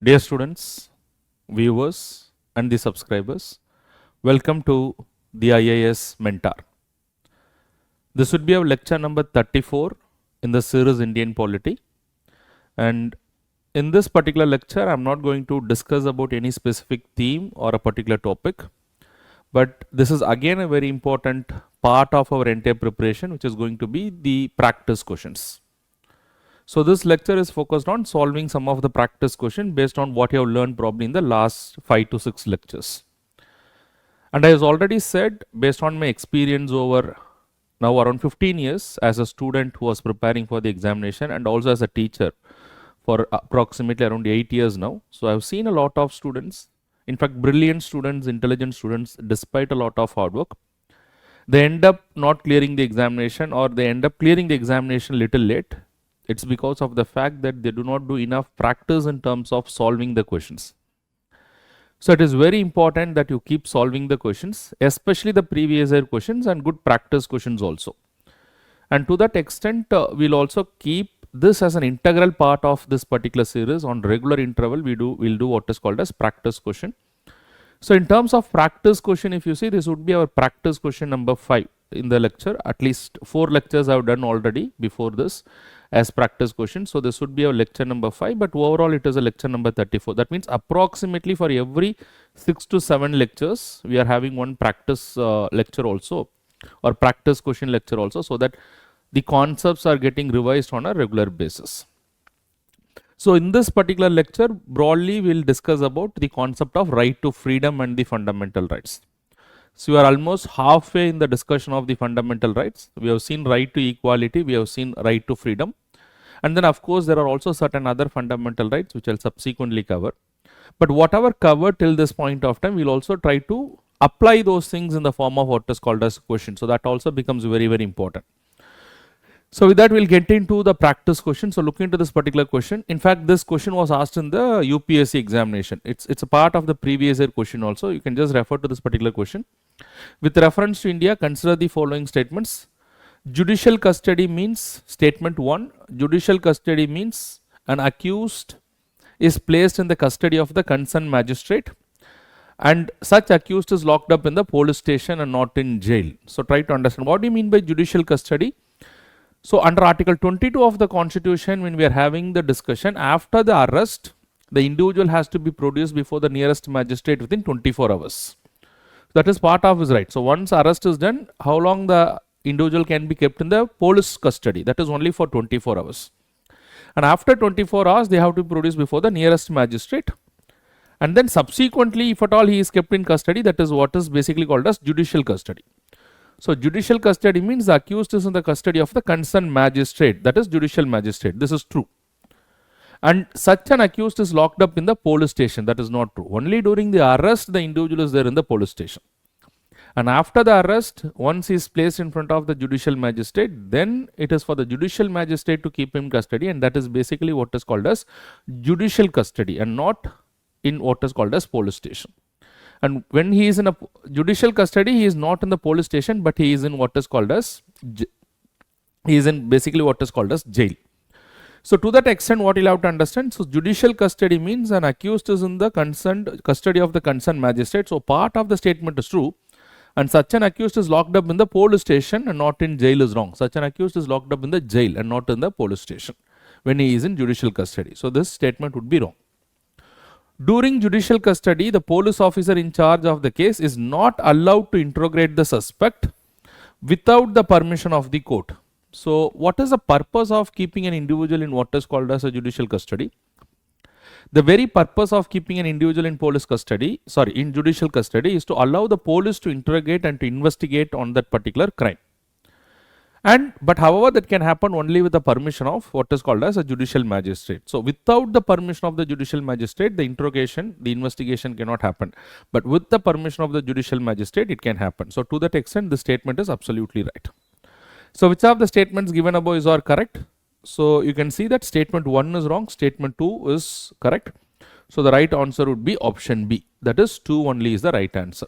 Dear students, viewers, and the subscribers, welcome to the IAS Mentor. This would be our lecture number 34 in the series Indian Polity. And in this particular lecture, I'm not going to discuss about any specific theme or a particular topic, but this is again a very important part of our entire preparation, which is going to be the practice questions. So this lecture is focused on solving some of the practice questions based on what you have learned probably in the last 5 to 6 lectures. And I have already said, based on my experience over now around 15 years as a student who was preparing for the examination and also as a teacher for approximately around 8 years now. So I have seen a lot of students, in fact brilliant students, intelligent students, despite a lot of hard work, they end up not clearing the examination, or they end up clearing the examination little late. It's because of the fact that they do not do enough practice in terms of solving the questions. So it is very important that you keep solving the questions, especially the previous year questions and good practice questions also. And to that extent, we'll also keep this as an integral part of this particular series. On regular interval, we'll do what is called as practice question. So in terms of practice question, if you see, this would be our practice question number 5 in the lecture. At least 4 lectures I've done already before this as practice question. So this would be our lecture number 5, but overall it is a lecture number 34. That means approximately for every 6 to 7 lectures, we are having one practice lecture also, or practice question lecture also, so that the concepts are getting revised on a regular basis. So in this particular lecture, broadly we'll discuss about the concept of right to freedom and the fundamental rights. So we are almost halfway in the discussion of the fundamental rights. We have seen right to equality, we have seen right to freedom. And then of course there are also certain other fundamental rights which I'll subsequently cover. But whatever covered till this point of time, we'll also try to apply those things in the form of what is called as question. So that also becomes very, very important. So with that, we'll get into the practice question. So look into this particular question. In fact, this question was asked in the UPSC examination. It's a part of the previous year question also. You can just refer to this particular question. With reference to India, consider the following statements. Judicial custody means, statement 1, judicial custody means an accused is placed in the custody of the concerned magistrate, and such accused is locked up in the police station and not in jail. So try to understand what do you mean by judicial custody. So under Article 22 of the Constitution, when we are having the discussion, after the arrest, the individual has to be produced before the nearest magistrate within 24 hours. That is part of his right. So once arrest is done, how long the individual can be kept in the police custody? That is only for 24 hours. And after 24 hours, they have to be produced before the nearest magistrate. And then subsequently, if at all he is kept in custody, that is what is basically called as judicial custody. So judicial custody means the accused is in the custody of the concerned magistrate, that is judicial magistrate. This is true. And such an accused is locked up in the police station. That is not true. Only during the arrest the individual is there in the police station. And after the arrest, once he is placed in front of the judicial magistrate, then it is for the judicial magistrate to keep him in custody, and that is basically what is called as judicial custody and not in what is called as police station. And when he is in a judicial custody, he is not in the police station, but he is in what is called as, basically what is called as jail. So to that extent, what you'll have to understand, so judicial custody means an accused is in the custody of the concerned magistrate. So part of the statement is true, and such an accused is locked up in the police station and not in jail is wrong. Such an accused is locked up in the jail and not in the police station when he is in judicial custody. So this statement would be wrong. During judicial custody, the police officer in charge of the case is not allowed to interrogate the suspect without the permission of the court. So what is the purpose of keeping an individual in what is called as a judicial custody? The very purpose of keeping an individual in in judicial custody is to allow the police to interrogate and to investigate on that particular crime. But however, that can happen only with the permission of what is called as a judicial magistrate. So without the permission of the judicial magistrate, the investigation cannot happen. But with the permission of the judicial magistrate, it can happen. So to that extent, the statement is absolutely right. So which of the statements given above are correct? So you can see that statement 1 is wrong, statement 2 is correct. So the right answer would be option B. That is 2 only is the right answer.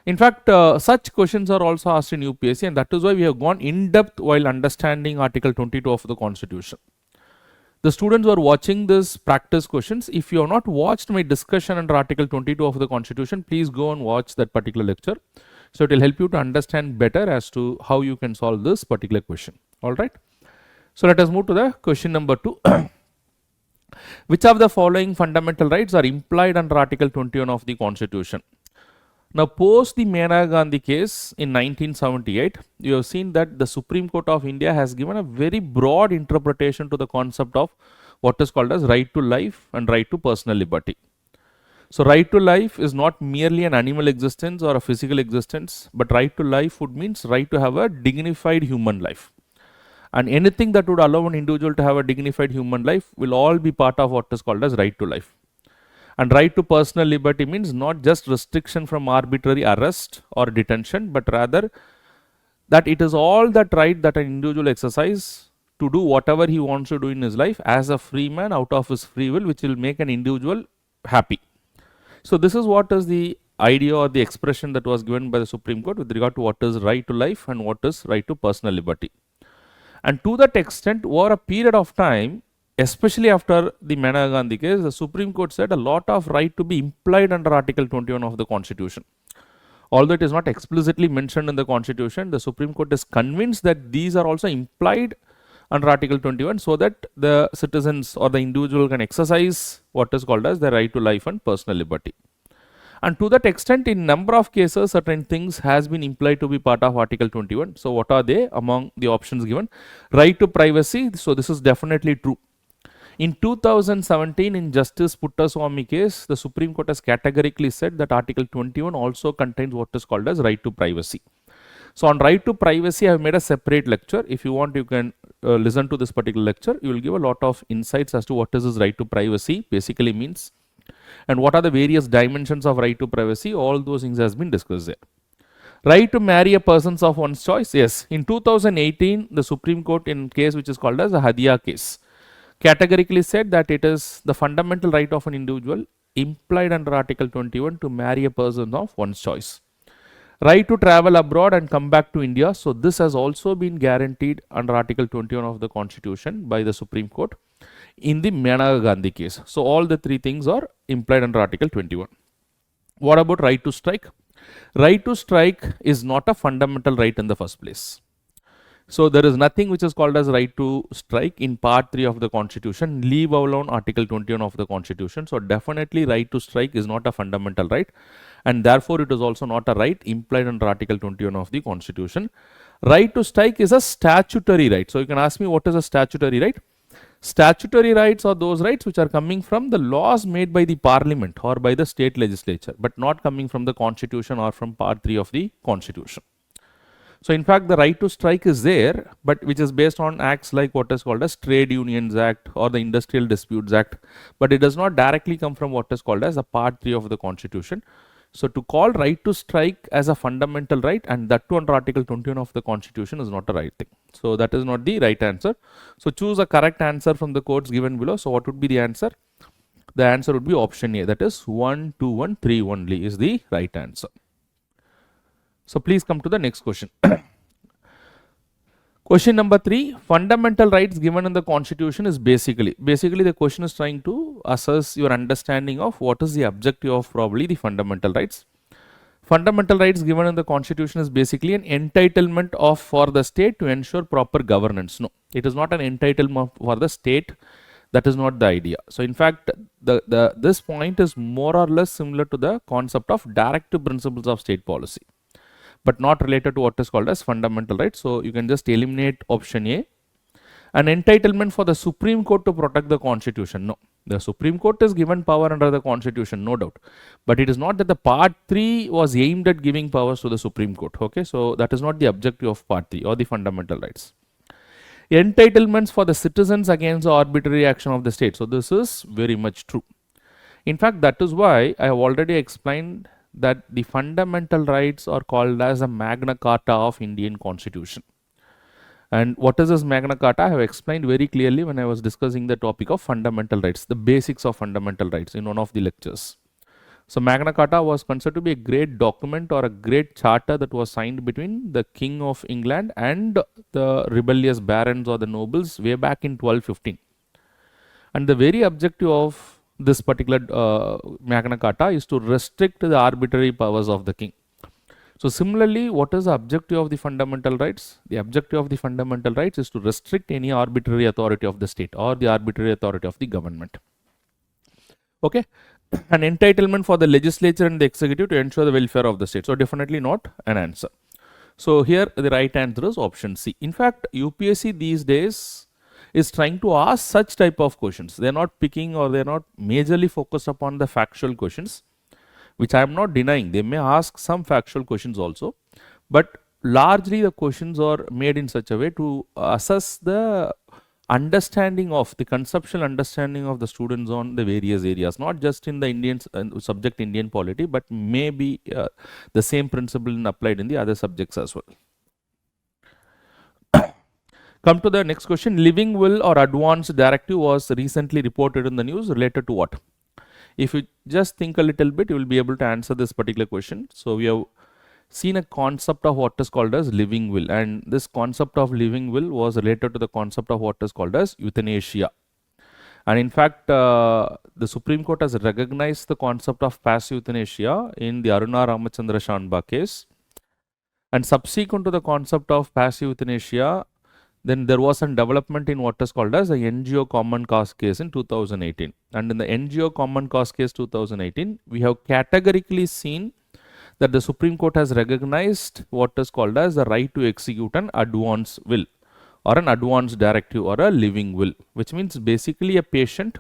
In fact, such questions are also asked in UPSC, and that is why we have gone in depth while understanding Article 22 of the Constitution. The students who are watching this practice questions, if you have not watched my discussion under Article 22 of the Constitution, please go and watch that particular lecture. So it will help you to understand better as to how you can solve this particular question. All right. So let us move to the question number 2. Which of the following fundamental rights are implied under Article 21 of the Constitution? Now, post the Maneka Gandhi case in 1978, you have seen that the Supreme Court of India has given a very broad interpretation to the concept of what is called as right to life and right to personal liberty. So, right to life is not merely an animal existence or a physical existence, but right to life would means right to have a dignified human life. And anything that would allow an individual to have a dignified human life will all be part of what is called as right to life. And right to personal liberty means not just restriction from arbitrary arrest or detention, but rather that it is all that right that an individual exercise to do whatever he wants to do in his life as a free man out of his free will, which will make an individual happy. So this is what is the idea or the expression that was given by the Supreme Court with regard to what is right to life and what is right to personal liberty. And to that extent, over a period of time, especially after the Maneka Gandhi case, the Supreme Court said a lot of right to be implied under Article 21 of the Constitution. Although it is not explicitly mentioned in the Constitution, the Supreme Court is convinced that these are also implied under Article 21 so that the citizens or the individual can exercise what is called as the right to life and personal liberty. And to that extent, in number of cases, certain things has been implied to be part of Article 21. So what are they among the options given? Right to privacy. So this is definitely true. In 2017, in Justice Puttaswamy case, the Supreme Court has categorically said that Article 21 also contains what is called as right to privacy. So on right to privacy, I have made a separate lecture. If you want, you can listen to this particular lecture. You will give a lot of insights as to what is this right to privacy basically means and what are the various dimensions of right to privacy. All those things has been discussed there. Right to marry a person of one's choice. Yes, in 2018, the Supreme Court in case which is called as the Hadia case categorically said that it is the fundamental right of an individual implied under Article 21 to marry a person of one's choice. Right to travel abroad and come back to India. So this has also been guaranteed under Article 21 of the Constitution by the Supreme Court in the Maneka Gandhi case. So all the three things are implied under Article 21. What about right to strike? Right to strike is not a fundamental right in the first place. So there is nothing which is called as right to strike in part 3 of the Constitution, leave alone Article 21 of the Constitution. So definitely right to strike is not a fundamental right and therefore it is also not a right implied under Article 21 of the Constitution. Right to strike is a statutory right. So you can ask me what is a statutory right? Statutory rights are those rights which are coming from the laws made by the Parliament or by the state legislature, but not coming from the Constitution or from part 3 of the Constitution. So in fact, the right to strike is there, but which is based on acts like what is called as Trade Unions Act or the Industrial Disputes Act, but it does not directly come from what is called as a part 3 of the Constitution. So to call right to strike as a fundamental right and that too under Article 21 of the Constitution is not the right thing. So that is not the right answer. So choose a correct answer from the quotes given below. So what would be the answer? The answer would be option A, that is 1, 2, 1, 3 only is the right answer. So please come to the next question. Question number 3, fundamental rights given in the Constitution is basically the question is trying to assess your understanding of what is the objective of probably the fundamental rights. Fundamental rights given in the Constitution is basically an entitlement of for the state to ensure proper governance. No, it is not an entitlement for the state. That is not the idea. So in fact, this point is more or less similar to the concept of directive principles of state policy, but not related to what is called as fundamental rights. So you can just eliminate option A. An entitlement for the Supreme Court to protect the Constitution. No, the Supreme Court is given power under the Constitution, no doubt. But it is not that the part 3 was aimed at giving powers to the Supreme Court. Okay, so that is not the objective of part 3 or the fundamental rights. Entitlements for the citizens against the arbitrary action of the state. So this is very much true. In fact, that is why I have already explained that the fundamental rights are called as the Magna Carta of Indian Constitution. And what is this Magna Carta? I have explained very clearly when I was discussing the topic of fundamental rights, the basics of fundamental rights in one of the lectures. So Magna Carta was considered to be a great document or a great charter that was signed between the King of England and the rebellious barons or the nobles way back in 1215. And the very objective of this particular Magna Carta is to restrict the arbitrary powers of the king. So similarly, what is the objective of the fundamental rights? The objective of the fundamental rights is to restrict any arbitrary authority of the state or the arbitrary authority of the government. Okay, an entitlement for the legislature and the executive to ensure the welfare of the state. So definitely not an answer. So here the right answer is option C. In fact, UPSC these days is trying to ask such type of questions. They are not picking or they are not majorly focused upon the factual questions, which I am not denying. They may ask some factual questions also, but largely the questions are made in such a way to assess the understanding of the conceptual understanding of the students on the various areas, not just in the Indian subject Indian polity, but maybe the same principle applied in the other subjects as well. Come to the next question. Living will or advance directive was recently reported in the news related to what? If you just think a little bit, you will be able to answer this particular question. So we have seen a concept of what is called as living will, and this concept of living will was related to the concept of what is called as euthanasia. And in fact, the Supreme Court has recognized the concept of passive euthanasia in the Aruna Ramachandra Shanba case. And subsequent to the concept of passive euthanasia, then there was some development in what is called as the NGO common cause case in 2018. And in the NGO common cause case 2018, we have categorically seen that the Supreme Court has recognized what is called as the right to execute an advance will or an advance directive or a living will, which means basically a patient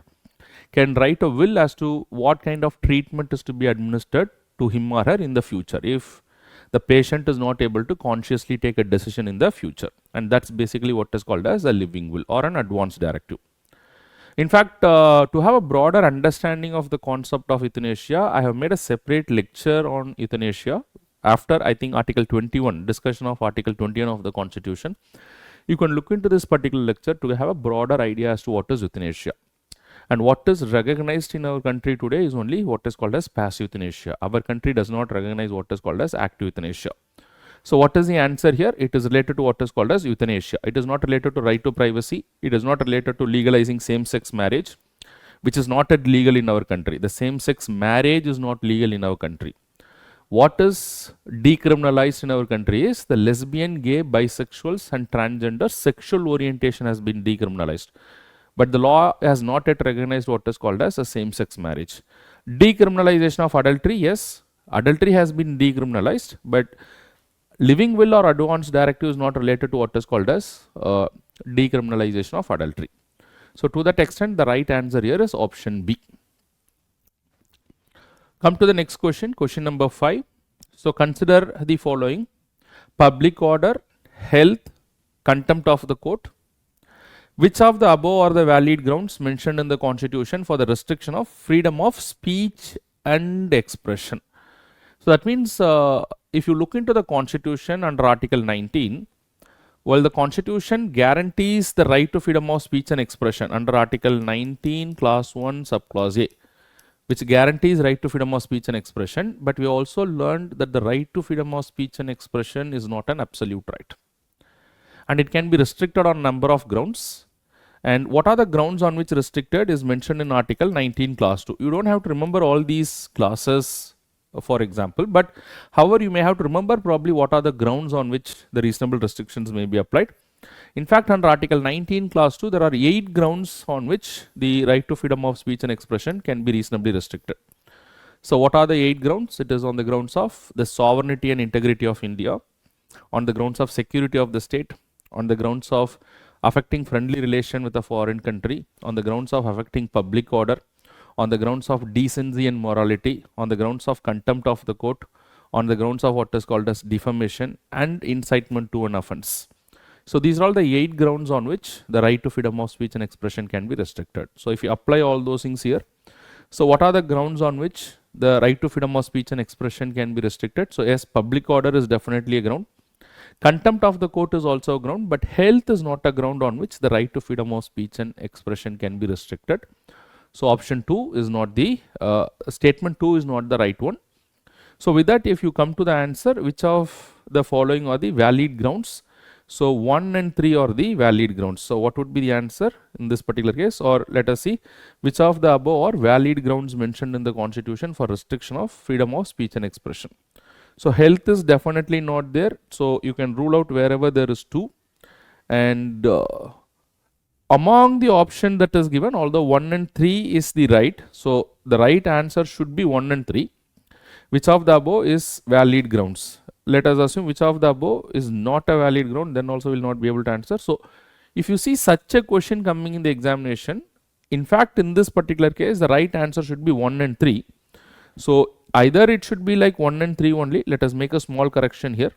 can write a will as to what kind of treatment is to be administered to him or her in the future if the patient is not able to consciously take a decision in the future. And that's basically what is called as a living will or an advance directive. In fact, to have a broader understanding of the concept of euthanasia, I have made a separate lecture on euthanasia after, I think, Article 21, discussion of Article 21 of the Constitution. You can look into this particular lecture to have a broader idea as to what is euthanasia. And what is recognized in our country today is only what is called as passive euthanasia. Our country does not recognize what is called as active euthanasia. So what is the answer here? It is related to what is called as euthanasia. It is not related to right to privacy. It is not related to legalizing same-sex marriage, which is not yet legal in our country. The same-sex marriage is not legal in our country. What is decriminalized in our country is the lesbian, gay, bisexuals and transgender sexual orientation has been decriminalized. But the law has not yet recognized what is called as a same-sex marriage. Decriminalization of adultery, yes, adultery has been decriminalized, but living will or advance directive is not related to what is called as decriminalization of adultery. So to that extent, the right answer here is option B. Come to the next question, question number 5. So consider the following: public order, health, contempt of the court. Which of the above are the valid grounds mentioned in the Constitution for the restriction of freedom of speech and expression? So that means if you look into the Constitution under Article 19, well, the Constitution guarantees the right to freedom of speech and expression under Article 19, Clause 1, Subclause A, which guarantees right to freedom of speech and expression. But we also learned that the right to freedom of speech and expression is not an absolute right, and it can be restricted on a number of grounds. And what are the grounds on which restricted is mentioned in Article 19, Clause 2. You don't have to remember all these clauses, for example, but however, you may have to remember probably what are the grounds on which the reasonable restrictions may be applied. In fact, under Article 19, Clause 2, there are 8 grounds on which the right to freedom of speech and expression can be reasonably restricted. So what are the 8 grounds? It is on the grounds of the sovereignty and integrity of India, on the grounds of security of the state, on the grounds of affecting friendly relation with a foreign country, on the grounds of affecting public order, on the grounds of decency and morality, on the grounds of contempt of the court, on the grounds of what is called as defamation and incitement to an offense. So these are all the 8 grounds on which the right to freedom of speech and expression can be restricted. So if you apply all those things here, so what are the grounds on which the right to freedom of speech and expression can be restricted? So yes, public order is definitely a ground. Contempt of the court is also a ground, but health is not a ground on which the right to freedom of speech and expression can be restricted. So option 2 is not the, statement 2 is not the right one. So with that, if you come to the answer, which of the following are the valid grounds? So 1 and 3 are the valid grounds. So what would be the answer in this particular case? Or let us see which of the above are valid grounds mentioned in the constitution for restriction of freedom of speech and expression. So health is definitely not there. So you can rule out wherever there is 2. And among the option that is given, although 1 and 3 is the right, so the right answer should be 1 and 3. Which of the above is valid grounds? Let us assume which of the above is not a valid ground, then also will not be able to answer. So if you see such a question coming in the examination, in fact in this particular case the right answer should be 1 and 3. So either it should be like 1 and 3 only. Let us make a small correction here.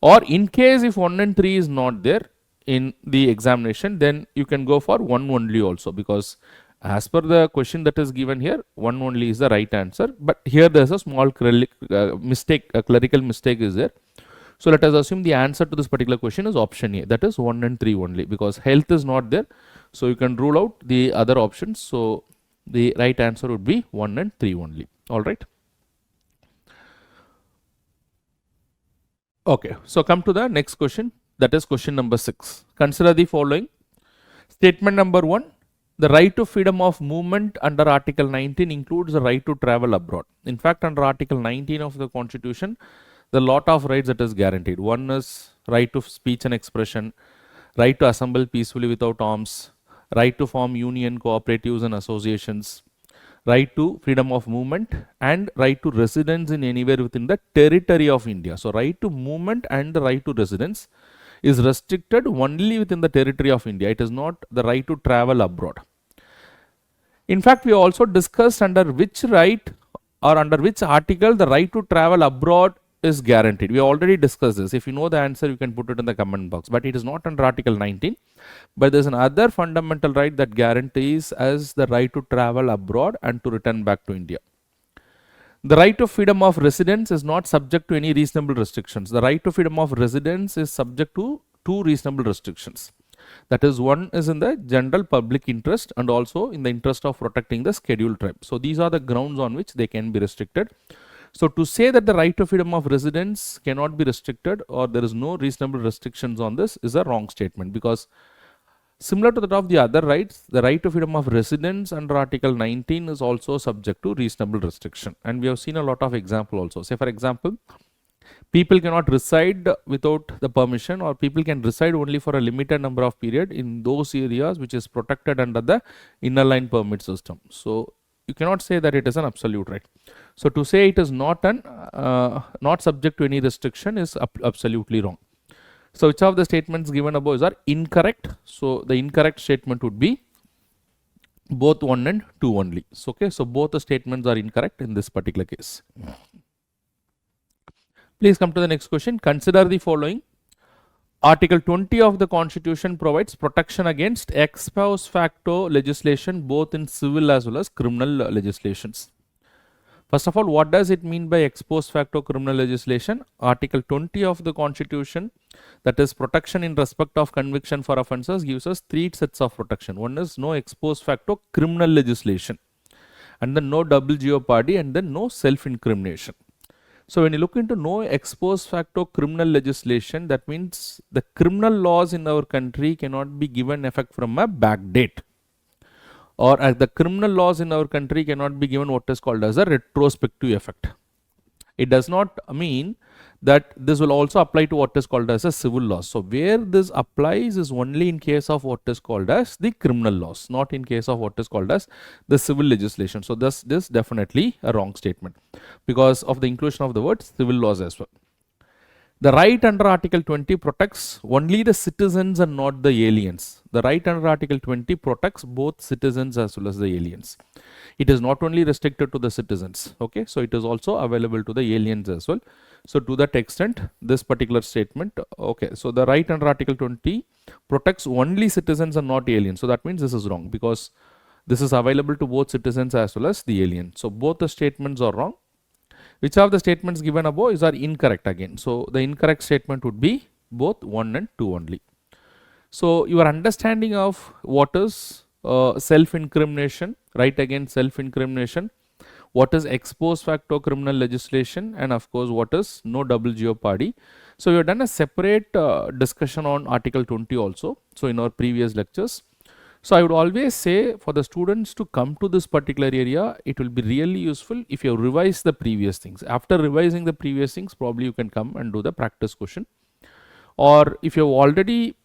Or in case if 1 and 3 is not there in the examination, then you can go for 1 only also, because as per the question that is given here, 1 only is the right answer. But here there is a small mistake, a clerical mistake is there. So let us assume the answer to this particular question is option A, that is 1 and 3 only, because health is not there. So you can rule out the other options. So the right answer would be 1 and 3 only. All right. Okay, so come to the next question, that is question number 6. Consider the following. Statement number 1, the right to freedom of movement under Article 19 includes the right to travel abroad. In fact, under Article 19 of the Constitution, the lot of rights that is guaranteed. One is right to speech and expression, right to assemble peacefully without arms, right to form union, cooperatives and associations, right to freedom of movement, and right to residence in anywhere within the territory of India. So right to movement and the right to residence is restricted only within the territory of India. It is not the right to travel abroad. In fact, we also discussed under which right or under which article the right to travel abroad is guaranteed. We already discussed this. If you know the answer, you can put it in the comment box. But it is not under Article 19. But there is another fundamental right that guarantees as the right to travel abroad and to return back to India. The right to freedom of residence is not subject to any reasonable restrictions. The right to freedom of residence is subject to 2 reasonable restrictions. That is, one is in the general public interest and also in the interest of protecting the scheduled tribe. So these are the grounds on which they can be restricted. So to say that the right to freedom of residence cannot be restricted or there is no reasonable restrictions on this is a wrong statement, because similar to that of the other rights, the right to freedom of residence under Article 19 is also subject to reasonable restriction. And we have seen a lot of example also. Say for example, people cannot reside without the permission, or people can reside only for a limited number of period in those areas which is protected under the inner line permit system. So you cannot say that it is an absolute right. So to say it is not not subject to any restriction is absolutely wrong. So which of the statements given above are incorrect? So the incorrect statement would be both 1 and 2 only. So, okay, so both the statements are incorrect in this particular case. Please come to the next question. Consider the following. Article 20 of the Constitution provides protection against ex post facto legislation both in civil as well as criminal legislations. First of all, what does it mean by ex post facto criminal legislation? Article 20 of the Constitution, that is protection in respect of conviction for offences, gives us 3 sets of protection. One is no ex post facto criminal legislation, and then no double jeopardy, and then no self-incrimination. So when you look into no ex post facto criminal legislation, that means the criminal laws in our country cannot be given effect from a back date, or the criminal laws in our country cannot be given what is called as a retrospective effect. It does not mean that this will also apply to what is called as a civil laws. So where this applies is only in case of what is called as the criminal laws, not in case of what is called as the civil legislation. So this is definitely a wrong statement because of the inclusion of the word civil laws as well. The right under Article 20 protects only the citizens and not the aliens. The right under Article 20 protects both citizens as well as the aliens. It is not only restricted to the citizens, okay, so it is also available to the aliens as well. So to that extent, this particular statement, okay, so the right under Article 20 protects only citizens and not aliens. So that means this is wrong because this is available to both citizens as well as the aliens. So both the statements are wrong. Which of the statements given above are incorrect again? So the incorrect statement would be both 1 and 2 only. So your understanding of what is self-incrimination, right against self-incrimination, what is ex post facto criminal legislation, and of course what is no double jeopardy. So we have done a separate discussion on Article 20 also. So in our previous lectures. So I would always say for the students to come to this particular area, it will be really useful if you revise the previous things. After revising the previous things, probably you can come and do the practice question. Or if you have already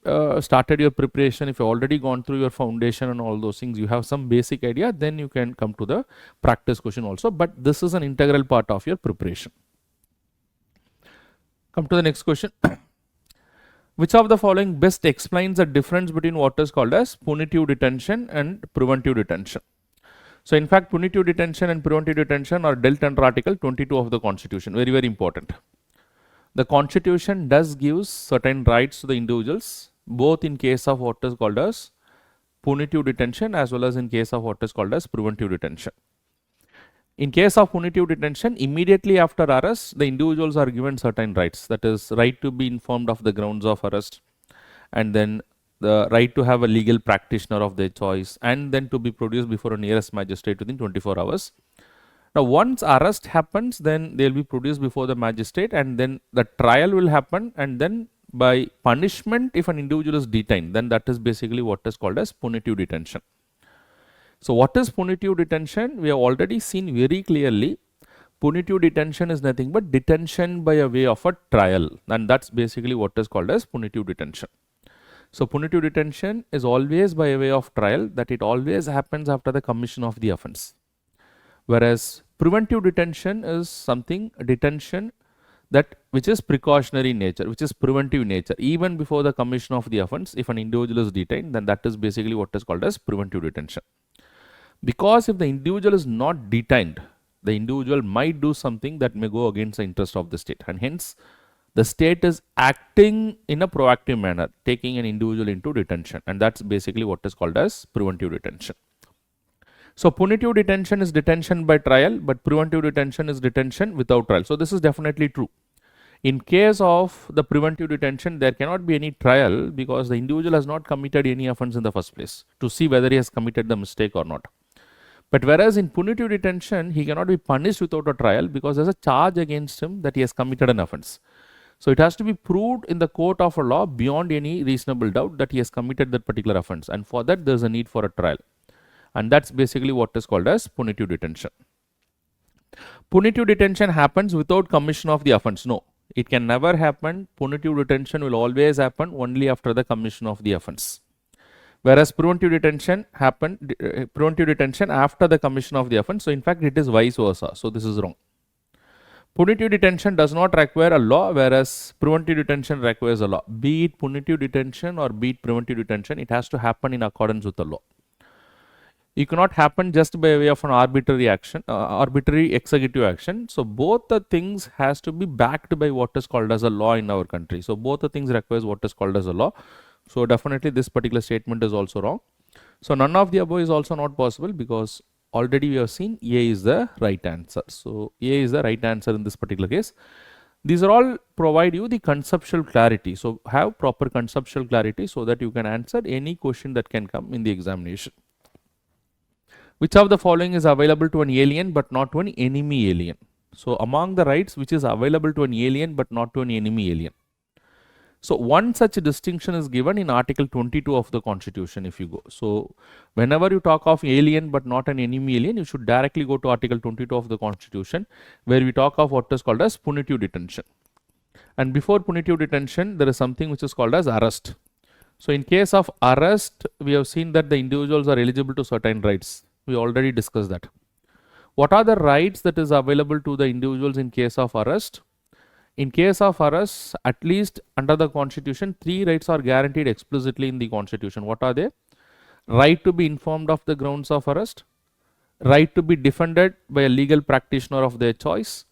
started your preparation, if you have already gone through your foundation and all those things, you have some basic idea, then you can come to the practice question also. But this is an integral part of your preparation. Come to the next question. Which of the following best explains the difference between what is called as punitive detention and preventive detention? So in fact, punitive detention and preventive detention are dealt under Article 22 of the Constitution. Very, very important. The Constitution does give certain rights to the individuals, both in case of what is called as punitive detention as well as in case of what is called as preventive detention. In case of punitive detention, immediately after arrest, the individuals are given certain rights. That is, right to be informed of the grounds of arrest, and then the right to have a legal practitioner of their choice, and then to be produced before a nearest magistrate within 24 hours. Now, once arrest happens, then they will be produced before the magistrate, and then the trial will happen, and then by punishment, if an individual is detained, then that is basically what is called as punitive detention. So what is punitive detention? We have already seen very clearly. Punitive detention is nothing but detention by a way of a trial, and that's basically what is called as punitive detention. So punitive detention is always by a way of trial, that it always happens after the commission of the offense. Whereas preventive detention is something, detention that which is precautionary in nature, which is preventive in nature. Even before the commission of the offense, if an individual is detained, then that is basically what is called as preventive detention. Because if the individual is not detained, the individual might do something that may go against the interest of the state, and hence the state is acting in a proactive manner, taking an individual into detention, and that's basically what is called as preventive detention. So punitive detention is detention by trial, but preventive detention is detention without trial. So this is definitely true. In case of the preventive detention, there cannot be any trial because the individual has not committed any offense in the first place to see whether he has committed the mistake or not. But whereas in punitive detention, he cannot be punished without a trial because there's a charge against him that he has committed an offense. So it has to be proved in the court of a law beyond any reasonable doubt that he has committed that particular offense, and for that there's a need for a trial, and that's basically what is called as punitive detention. Punitive detention happens without commission of the offense. No, it can never happen. Punitive detention will always happen only after the commission of the offense. Whereas preventive detention after the commission of the offense. So in fact, it is vice versa. So this is wrong. Punitive detention does not require a law, whereas preventive detention requires a law. Be it punitive detention or be it preventive detention, it has to happen in accordance with the law. It cannot happen just by way of an arbitrary action, arbitrary executive action. So both the things has to be backed by what is called as a law in our country. So both the things requires what is called as a law. So definitely this particular statement is also wrong. So none of the above is also not possible because already we have seen A is the right answer. So A is the right answer in this particular case. These are all provide you the conceptual clarity. So have proper conceptual clarity so that you can answer any question that can come in the examination. Which of the following is available to an alien but not to an enemy alien? So among the rights which is available to an alien but not to an enemy alien. So one such distinction is given in Article 22 of the Constitution if you go. So whenever you talk of alien but not an enemy alien, you should directly go to Article 22 of the Constitution where we talk of what is called as punitive detention. And before punitive detention, there is something which is called as arrest. So in case of arrest, we have seen that the individuals are eligible to certain rights. We already discussed that. What are the rights that is available to the individuals in case of arrest? In case of arrest, at least under the Constitution, 3 rights are guaranteed explicitly in the Constitution. What are they? Right to be informed of the grounds of arrest, right to be defended by a legal practitioner of their choice,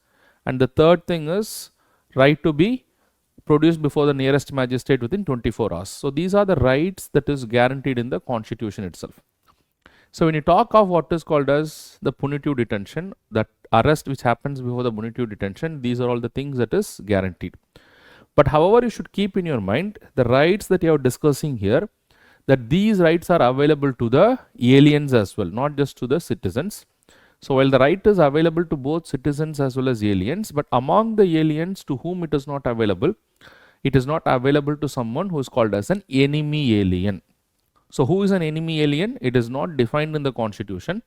and the third thing is right to be produced before the nearest magistrate within 24 hours. So these are the rights that is guaranteed in the Constitution itself. So when you talk of what is called as the punitive detention, that arrest which happens before the punitive detention, these are all the things that is guaranteed. But however, you should keep in your mind the rights that you are discussing here, that these rights are available to the aliens as well, not just to the citizens. So while the right is available to both citizens as well as aliens, but among the aliens to whom it is not available to someone who is called as an enemy alien. So who is an enemy alien? It is not defined in the constitution,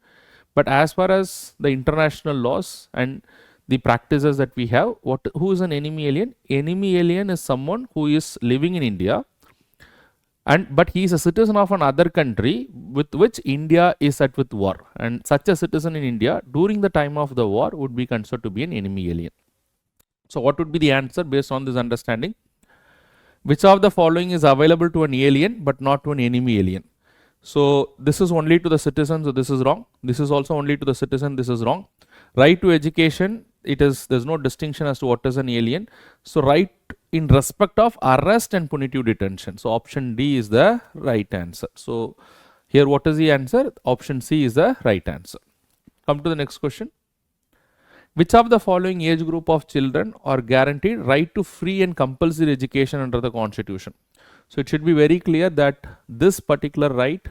but as far as the international laws and the practices that we have, who is an enemy alien? Enemy alien is someone who is living in India, but he is a citizen of another country with which India is at with war, and such a citizen in India during the time of the war would be considered to be an enemy alien. So what would be the answer based on this understanding? Which of the following is available to an alien but not to an enemy alien? So this is only to the citizen, so this is wrong. This is also only to the citizen, this is wrong. Right to education, there's no distinction as to what is an alien. So right in respect of arrest and punitive detention. So option D is the right answer. So here what is the answer? Option C is the right answer. Come to the next question. Which of the following age group of children are guaranteed right to free and compulsory education under the constitution? So it should be very clear that this particular right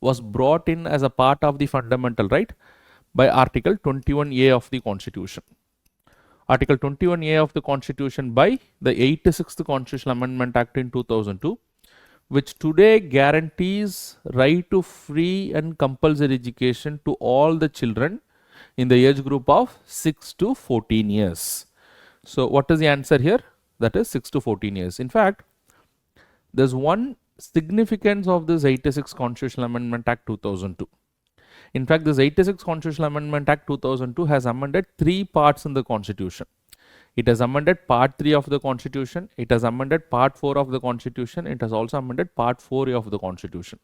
was brought in as a part of the fundamental right by Article 21A of the Constitution. Article 21A of the Constitution by the 86th Constitutional Amendment Act in 2002, which today guarantees right to free and compulsory education to all the children in the age group of 6 to 14 years. So what is the answer here? That is 6 to 14 years. In fact, there's one significance of this 86 Constitutional Amendment Act 2002. In fact, this 86 Constitutional Amendment Act 2002 has amended 3 parts in the Constitution. It has amended Part 3 of the Constitution, it has amended Part 4 of the Constitution, it has also amended Part 4A of the Constitution,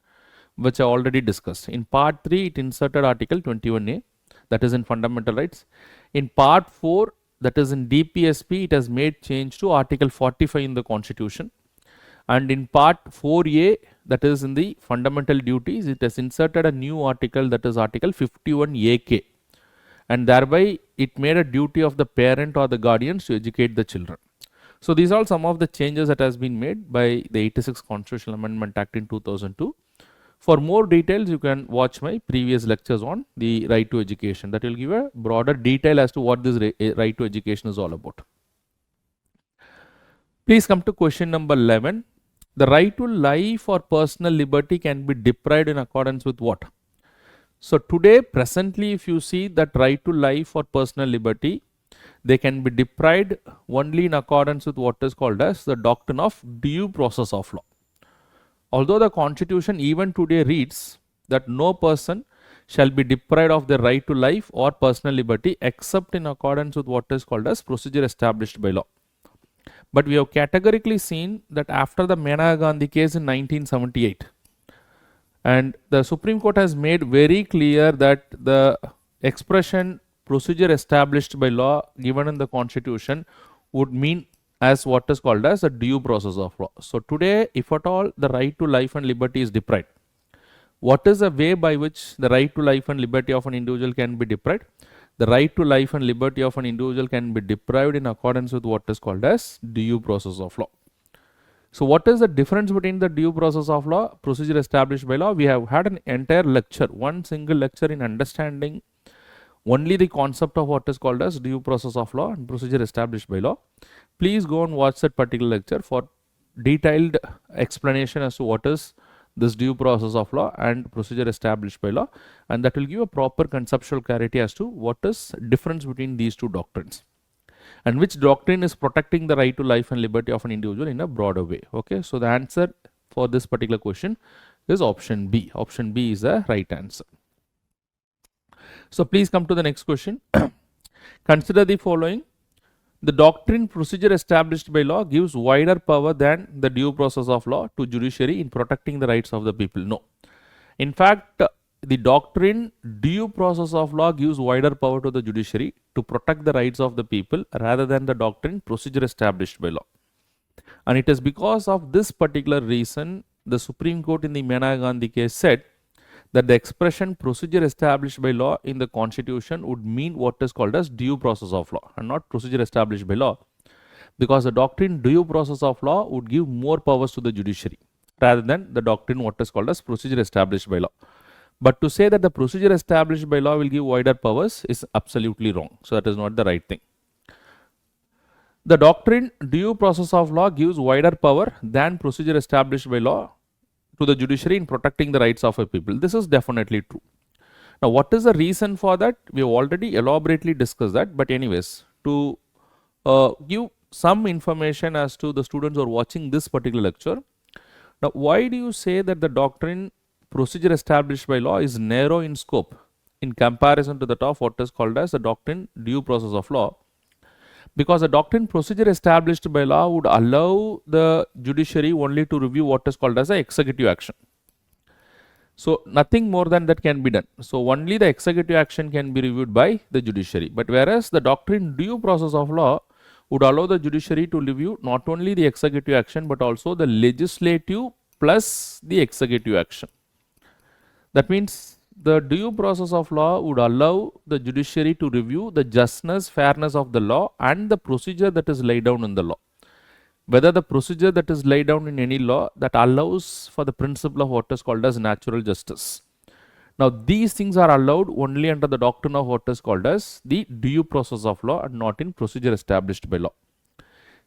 which I already discussed. In Part 3, it inserted Article 21A, that is in fundamental rights. In Part 4, that is in DPSP, it has made change to Article 45 in the Constitution. And in Part 4A, that is in the fundamental duties, it has inserted a new article, that is Article 51AK. And thereby, it made a duty of the parent or the guardians to educate the children. So these are some of the changes that has been made by the 86 Constitutional Amendment Act in 2002. For more details, you can watch my previous lectures on the right to education. That will give a broader detail as to what this right to education is all about. Please come to question number 11. The right to life or personal liberty can be deprived in accordance with what? So today, presently, if you see that right to life or personal liberty, they can be deprived only in accordance with what is called as the doctrine of due process of law. Although the Constitution even today reads that no person shall be deprived of the right to life or personal liberty except in accordance with what is called as procedure established by law. But we have categorically seen that after the Maneka Gandhi case in 1978, and the Supreme Court has made very clear that the expression procedure established by law given in the Constitution would mean as what is called as a due process of law. So today, if at all the right to life and liberty is deprived, what is the way by which the right to life and liberty of an individual can be deprived? The right to life and liberty of an individual can be deprived in accordance with what is called as due process of law. So what is the difference between the due process of law, procedure established by law? We have had an entire lecture, one single lecture in understanding only the concept of what is called as due process of law and procedure established by law. Please go and watch that particular lecture for detailed explanation as to what is this due process of law and procedure established by law, and that will give a proper conceptual clarity as to what is difference between these two doctrines and which doctrine is protecting the right to life and liberty of an individual in a broader way. Okay, so the answer for this particular question is option B. Option B is the right answer. So please come to the next question. Consider the following. The doctrine procedure established by law gives wider power than the due process of law to judiciary in protecting the rights of the people. No. In fact, the doctrine due process of law gives wider power to the judiciary to protect the rights of the people rather than the doctrine procedure established by law. And it is because of this particular reason the Supreme Court in the Maneka Gandhi case said that the expression procedure established by law in the Constitution would mean what is called as due process of law and not procedure established by law, because the doctrine due process of law would give more powers to the judiciary rather than the doctrine what is called as procedure established by law. But to say that the procedure established by law will give wider powers is absolutely wrong. So that is not the right thing. The doctrine due process of law gives wider power than procedure established by law to the judiciary in protecting the rights of a people. This is definitely true. Now, what is the reason for that? We have already elaborately discussed that. But anyways, to give some information as to the students who are watching this particular lecture. Now, why do you say that the doctrine procedure established by law is narrow in scope in comparison to that of what is called as the doctrine due process of law? Because the doctrine procedure established by law would allow the judiciary only to review what is called as an executive action. So nothing more than that can be done. So only the executive action can be reviewed by the judiciary. But whereas the doctrine due process of law would allow the judiciary to review not only the executive action but also the legislative plus the executive action. That means the due process of law would allow the judiciary to review the justness, fairness of the law and the procedure that is laid down in the law. Whether the procedure that is laid down in any law that allows for the principle of what is called as natural justice. Now, these things are allowed only under the doctrine of what is called as the due process of law and not in procedure established by law.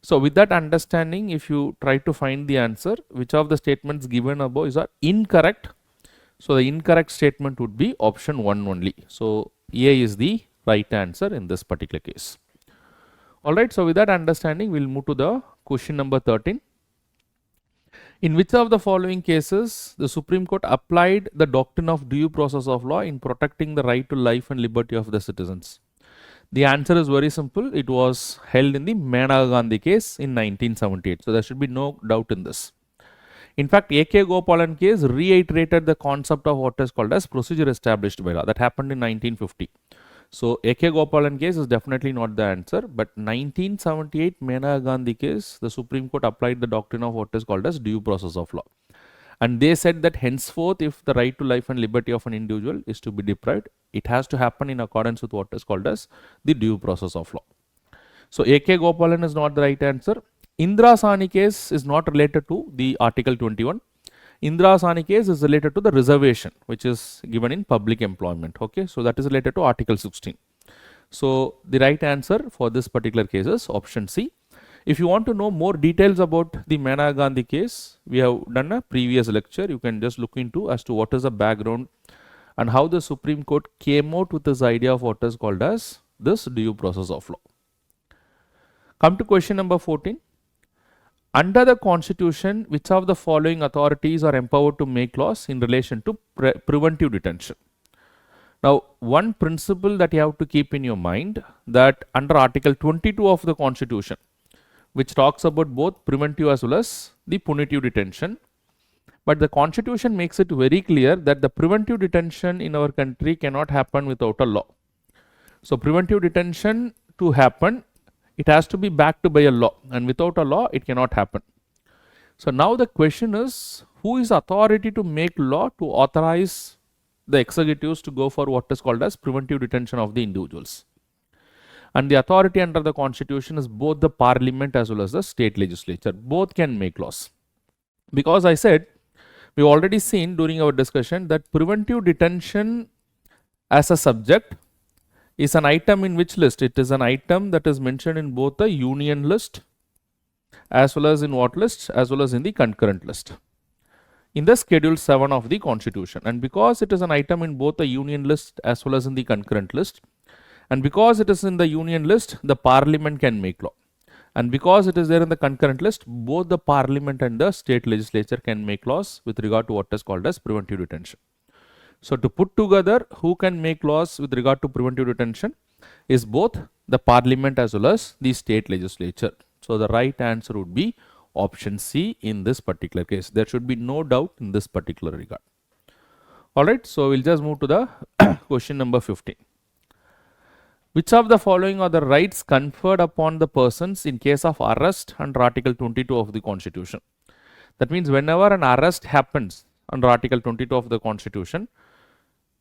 So, with that understanding, if you try to find the answer, which of the statements given above are incorrect? So, the incorrect statement would be option 1 only. So, A is the right answer in this particular case. Alright, so with that understanding, we will move to the question number 13. In which of the following cases the Supreme Court applied the doctrine of due process of law in protecting the right to life and liberty of the citizens? The answer is very simple. It was held in the Maneka Gandhi case in 1978. So, there should be no doubt in this. In fact, A.K. Gopalan case reiterated the concept of what is called as procedure established by law. That happened in 1950. So, A.K. Gopalan case is definitely not the answer, but 1978 Maneka Gandhi case, the Supreme Court applied the doctrine of what is called as due process of law. And they said that henceforth, if the right to life and liberty of an individual is to be deprived, it has to happen in accordance with what is called as the due process of law. So, A.K. Gopalan is not the right answer. Indira Sahni case is not related to the Article 21. Indira Sahni case is related to the reservation which is given in public employment. Okay, so that is related to Article 16. So the right answer for this particular case is option C. If you want to know more details about the Maneka Gandhi case, we have done a previous lecture. You can just look into as to what is the background and how the Supreme Court came out with this idea of what is called as this due process of law. Come to question number 14. Under the Constitution, which of the following authorities are empowered to make laws in relation to preventive detention? Now, one principle that you have to keep in your mind that under Article 22 of the Constitution, which talks about both preventive as well as the punitive detention, but the Constitution makes it very clear that the preventive detention in our country cannot happen without a law. So, preventive detention to happen, it has to be backed by a law, and without a law it cannot happen. So now the question is, who is authority to make law to authorize the executives to go for what is called as preventive detention of the individuals? And the authority under the Constitution is both the Parliament as well as the state legislature. Both can make laws. Because I said, we've already seen during our discussion that preventive detention as a subject is an item in which list? It is an item that is mentioned in both the union list as well as in what list? As well as in the concurrent list in the Schedule 7 of the Constitution. And because it is an item in both the union list as well as in the concurrent list, and because it is in the union list, the Parliament can make law. And because it is there in the concurrent list, both the Parliament and the state legislature can make laws with regard to what is called as preventive detention. So to put together who can make laws with regard to preventive detention is both the Parliament as well as the state legislature. So the right answer would be option C in this particular case. There should be no doubt in this particular regard. Alright, so we'll just move to the question number 15. Which of the following are the rights conferred upon the persons in case of arrest under Article 22 of the Constitution? That means whenever an arrest happens under Article 22 of the Constitution,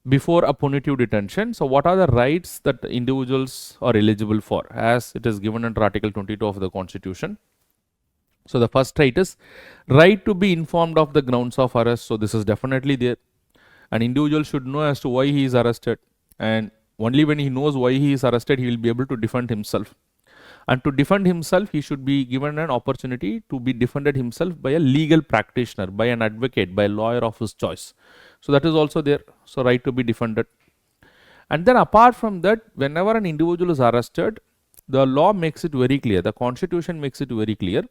before a punitive detention, so what are the rights that individuals are eligible for as it is given under Article 22 of the Constitution? So the first right is right to be informed of the grounds of arrest. So this is definitely there. An individual should know as to why he is arrested, and only when he knows why he is arrested, he will be able to defend himself. And to defend himself, he should be given an opportunity to be defended himself by a legal practitioner, by an advocate, by a lawyer of his choice. So that is also there. So right to be defended. And then apart from that, whenever an individual is arrested, the law makes it very clear, the constitution makes it very clear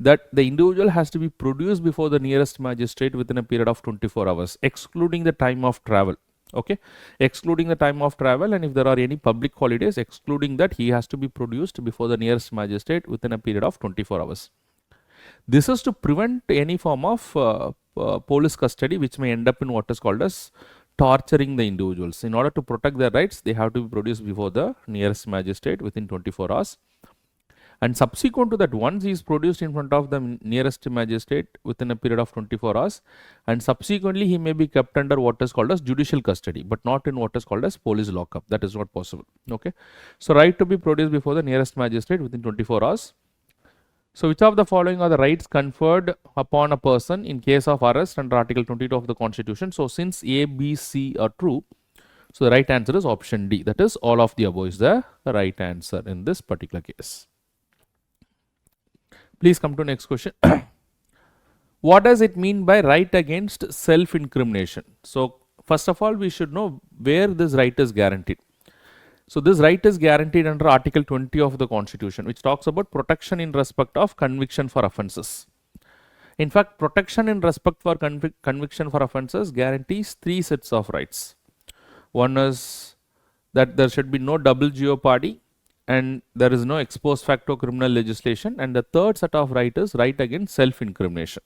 that the individual has to be produced before the nearest magistrate within a period of 24 hours, excluding the time of travel. Okay, excluding the time of travel, and if there are any public holidays, excluding that, he has to be produced before the nearest magistrate within a period of 24 hours. This is to prevent any form of police custody which may end up in what is called as torturing the individuals. In order to protect their rights, they have to be produced before the nearest magistrate within 24 hours. And subsequent to that, once he is produced in front of the nearest magistrate within a period of 24 hours, and subsequently he may be kept under what is called as judicial custody, but not in what is called as police lockup. That is not possible. Okay. So right to be produced before the nearest magistrate within 24 hours. So which of the following are the rights conferred upon a person in case of arrest under Article 22 of the Constitution? So since A, B, C are true, so the right answer is option D. That is, all of the above is the right answer in this particular case. Please come to next question. What does it mean by right against self-incrimination? So first of all, we should know where this right is guaranteed. So this right is guaranteed under Article 20 of the Constitution, which talks about protection in respect of conviction for offences. In fact, protection in respect for conviction for offences guarantees three sets of rights. One is that there should be no double jeopardy, and there is no ex post facto criminal legislation, and the third set of right is right against self-incrimination.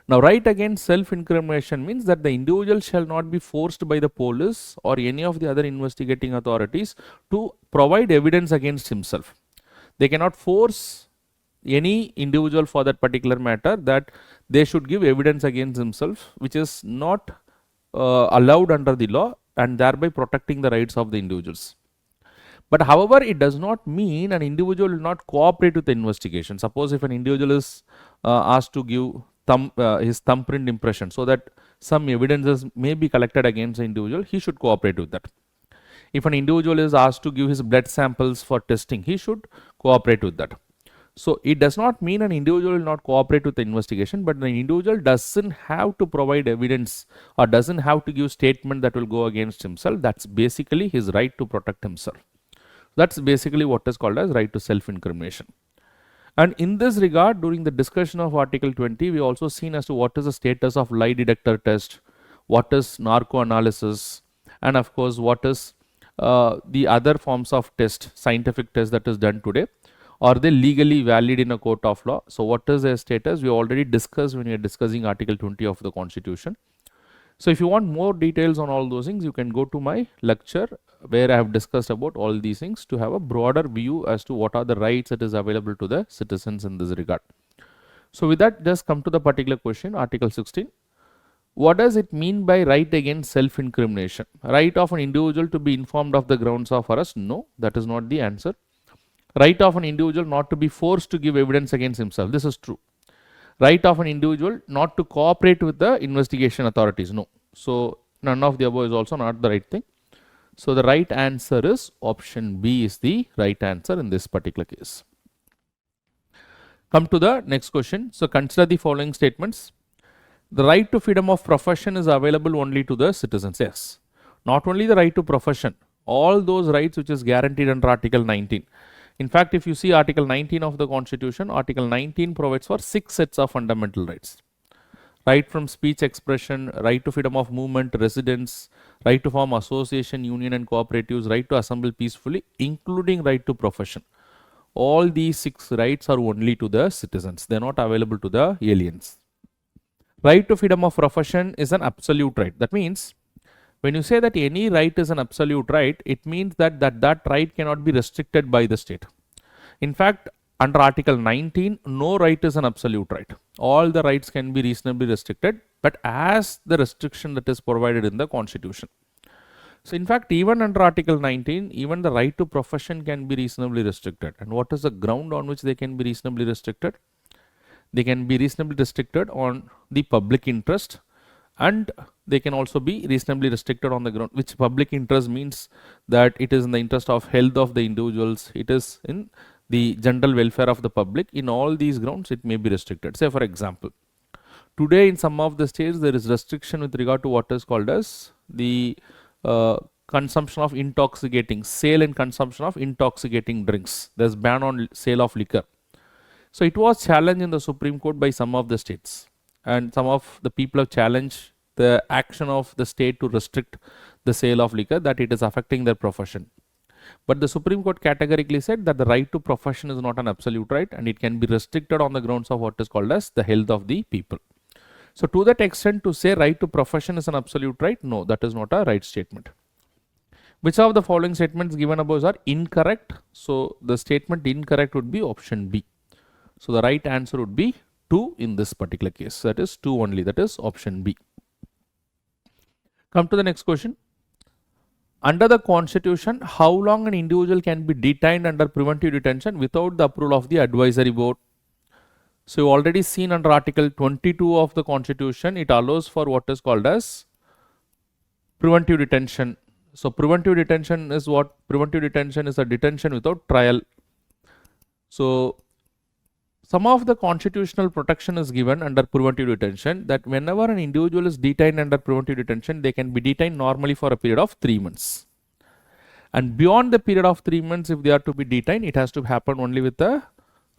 Now, right against self-incrimination means that the individual shall not be forced by the police or any of the other investigating authorities to provide evidence against himself. They cannot force any individual for that particular matter that they should give evidence against himself, which is not allowed under the law, and thereby protecting the rights of the individuals. But however, it does not mean an individual will not cooperate with the investigation. Suppose if an individual is asked to give his thumbprint impression so that some evidences may be collected against the individual, he should cooperate with that. If an individual is asked to give his blood samples for testing, he should cooperate with that. So it does not mean an individual will not cooperate with the investigation, but the individual doesn't have to provide evidence or doesn't have to give statement that will go against himself. That's basically his right to protect himself. That's basically what is called as right to self-incrimination. And in this regard, during the discussion of Article 20, we also seen as to what is the status of lie detector test, what is narco analysis, and of course what is the other forms of test, scientific test that is done today. Are they legally valid in a court of law? So what is their status? We already discussed when we are discussing Article 20 of the Constitution. So if you want more details on all those things, you can go to my lecture where I have discussed about all these things to have a broader view as to what are the rights that is available to the citizens in this regard. So with that, just come to the particular question, Article 16. What does it mean by right against self-incrimination? Right of an individual to be informed of the grounds of arrest? No, that is not the answer. Right of an individual not to be forced to give evidence against himself? This is true. Right of an individual not to cooperate with the investigation authorities? No. So none of the above is also not the right thing. So the right answer is option B is the right answer in this particular case. Come to the next question. So consider the following statements. The right to freedom of profession is available only to the citizens. Yes. Not only the right to profession, all those rights which is guaranteed under Article 19. In fact, if you see Article 19 of the Constitution, Article 19 provides for 6 sets of fundamental rights. Right from speech expression, right to freedom of movement, residence, right to form association, union and cooperatives, right to assemble peacefully, including right to profession. All these 6 rights are only to the citizens. They are not available to the aliens. Right to freedom of profession is an absolute right. That means when you say that any right is an absolute right, it means that that right cannot be restricted by the state. In fact, under Article 19, no right is an absolute right. All the rights can be reasonably restricted, but as the restriction that is provided in the Constitution. So in fact, even under Article 19, even the right to profession can be reasonably restricted. And what is the ground on which they can be reasonably restricted? They can be reasonably restricted on the public interest, and they can also be reasonably restricted on the ground, which public interest means that it is in the interest of health of the individuals, it is in the general welfare of the public. In all these grounds it may be restricted. Say for example, today in some of the states there is restriction with regard to what is called as the consumption of intoxicating, sale and consumption of intoxicating drinks. There's ban on sale of liquor. So it was challenged in the Supreme Court by some of the states, and some of the people have challenged the action of the state to restrict the sale of liquor, that it is affecting their profession. But the Supreme Court categorically said that the right to profession is not an absolute right, and it can be restricted on the grounds of what is called as the health of the people. So to that extent, to say right to profession is an absolute right, no, that is not a right statement. Which of the following statements given above are incorrect? So the statement incorrect would be option B. So the right answer would be 2 in this particular case. That is 2 only. That is option B. Come to the next question. Under the Constitution, how long an individual can be detained under preventive detention without the approval of the advisory board? So you already seen under Article 22 of the Constitution, it allows for what is called as preventive detention. So preventive detention is what? Preventive detention is a detention without trial. So some of the constitutional protection is given under preventive detention, that whenever an individual is detained under preventive detention, they can be detained normally for a period of 3 months. And beyond the period of 3 months, if they are to be detained, it has to happen only with the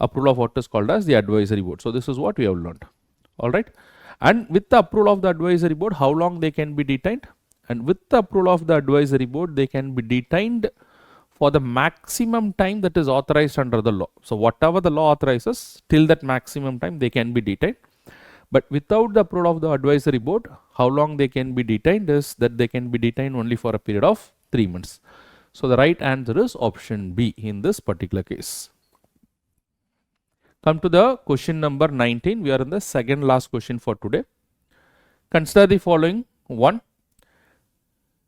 approval of what is called as the advisory board. So this is what we have learned. Alright. And with the approval of the advisory board, how long they can be detained? And with the approval of the advisory board, they can be detained for the maximum time that is authorized under the law. So whatever the law authorizes, till that maximum time they can be detained. But without the approval of the advisory board, how long they can be detained is that they can be detained only for a period of 3 months. So the right answer is option B in this particular case. Come to the question number 19. We are in the second last question for today. Consider the following. 1.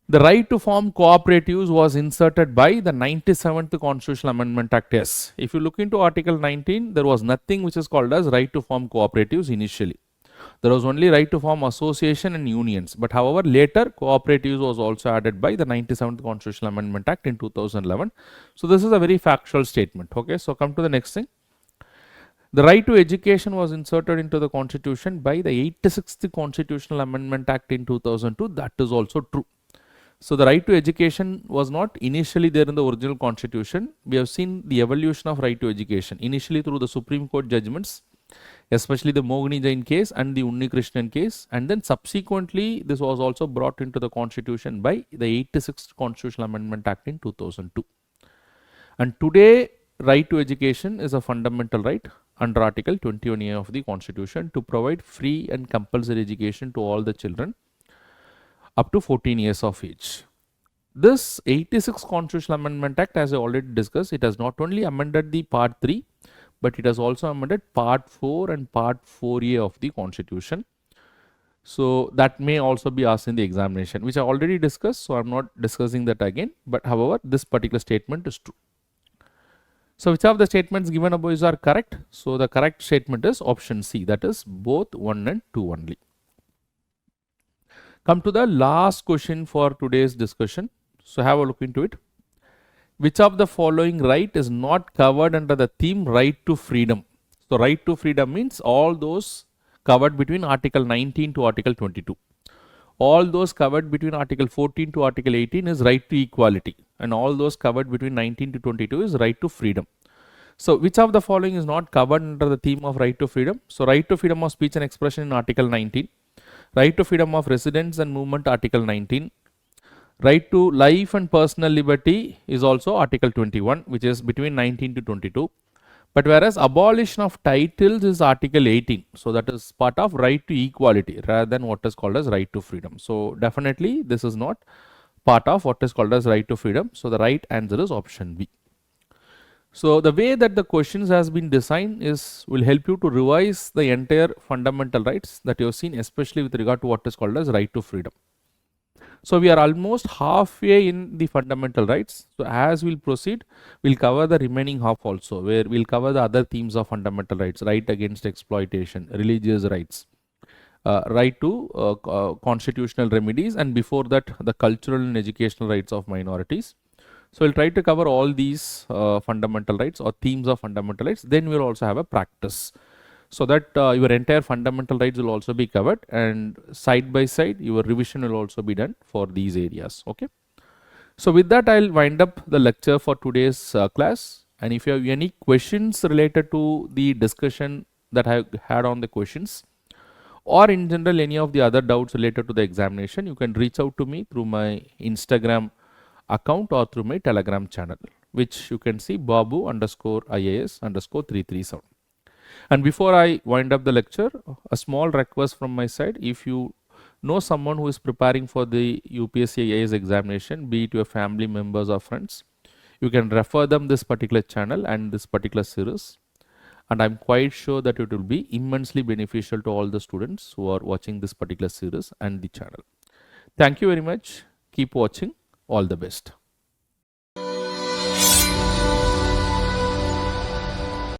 The right to form cooperatives was inserted by the 97th Constitutional Amendment Act. Yes, if you look into Article 19, there was nothing which is called as right to form cooperatives initially. There was only right to form association and unions. But however, later cooperatives was also added by the 97th Constitutional Amendment Act in 2011. So this is a very factual statement. Okay, so come to the next thing. The right to education was inserted into the Constitution by the 86th Constitutional Amendment Act in 2002. That is also true. So the right to education was not initially there in the original Constitution. We have seen the evolution of right to education initially through the Supreme Court judgments, especially the Mogini Jain case and the Unni Krishnan case, and then subsequently this was also brought into the Constitution by the 86th Constitutional Amendment Act in 2002. And today right to education is a fundamental right under Article 21A of the Constitution to provide free and compulsory education to all the children up to 14 years of age. This 86th Constitutional Amendment Act, as I already discussed, it has not only amended the Part 3, but it has also amended Part 4 and Part 4A of the Constitution. So that may also be asked in the examination, which I already discussed, so I am not discussing that again. But however, this particular statement is true. So which of the statements given above are correct? So the correct statement is option C, that is both 1 and 2 only. Come to the last question for today's discussion. So have a look into it. Which of the following right is not covered under the theme right to freedom? So right to freedom means all those covered between Article 19 to Article 22. All those covered between Article 14 to Article 18 is right to equality, and all those covered between 19 to 22 is right to freedom. So which of the following is not covered under the theme of right to freedom? So right to freedom of speech and expression in Article 19. Right to freedom of residence and movement, Article 19. Right to life and personal liberty is also Article 21, which is between 19 to 22. But whereas abolition of titles is Article 18. So that is part of right to equality rather than what is called as right to freedom. So definitely this is not part of what is called as right to freedom. So the right answer is option B. So the way that the questions has been designed will help you to revise the entire fundamental rights that you have seen, especially with regard to what is called as right to freedom. So we are almost halfway in the fundamental rights. So as we'll proceed, we'll cover the remaining half also, where we'll cover the other themes of fundamental rights: right against exploitation, religious rights, right to constitutional remedies, and before that the cultural and educational rights of minorities. So we'll try to cover all these fundamental rights or themes of fundamental rights. Then we'll also have a practice, so that your entire fundamental rights will also be covered, and side by side your revision will also be done for these areas. Okay. So with that, I'll wind up the lecture for today's class. And if you have any questions related to the discussion that I had on the questions, or in general any of the other doubts related to the examination, you can reach out to me through my Instagram account or through my Telegram channel, which you can see babu_ias_337. And before I wind up the lecture, a small request from my side: if you know someone who is preparing for the UPSC IAS examination, be it your family members or friends, you can refer them this particular channel and this particular series. And I'm quite sure that it will be immensely beneficial to all the students who are watching this particular series and the channel. Thank you very much. Keep watching. All the best.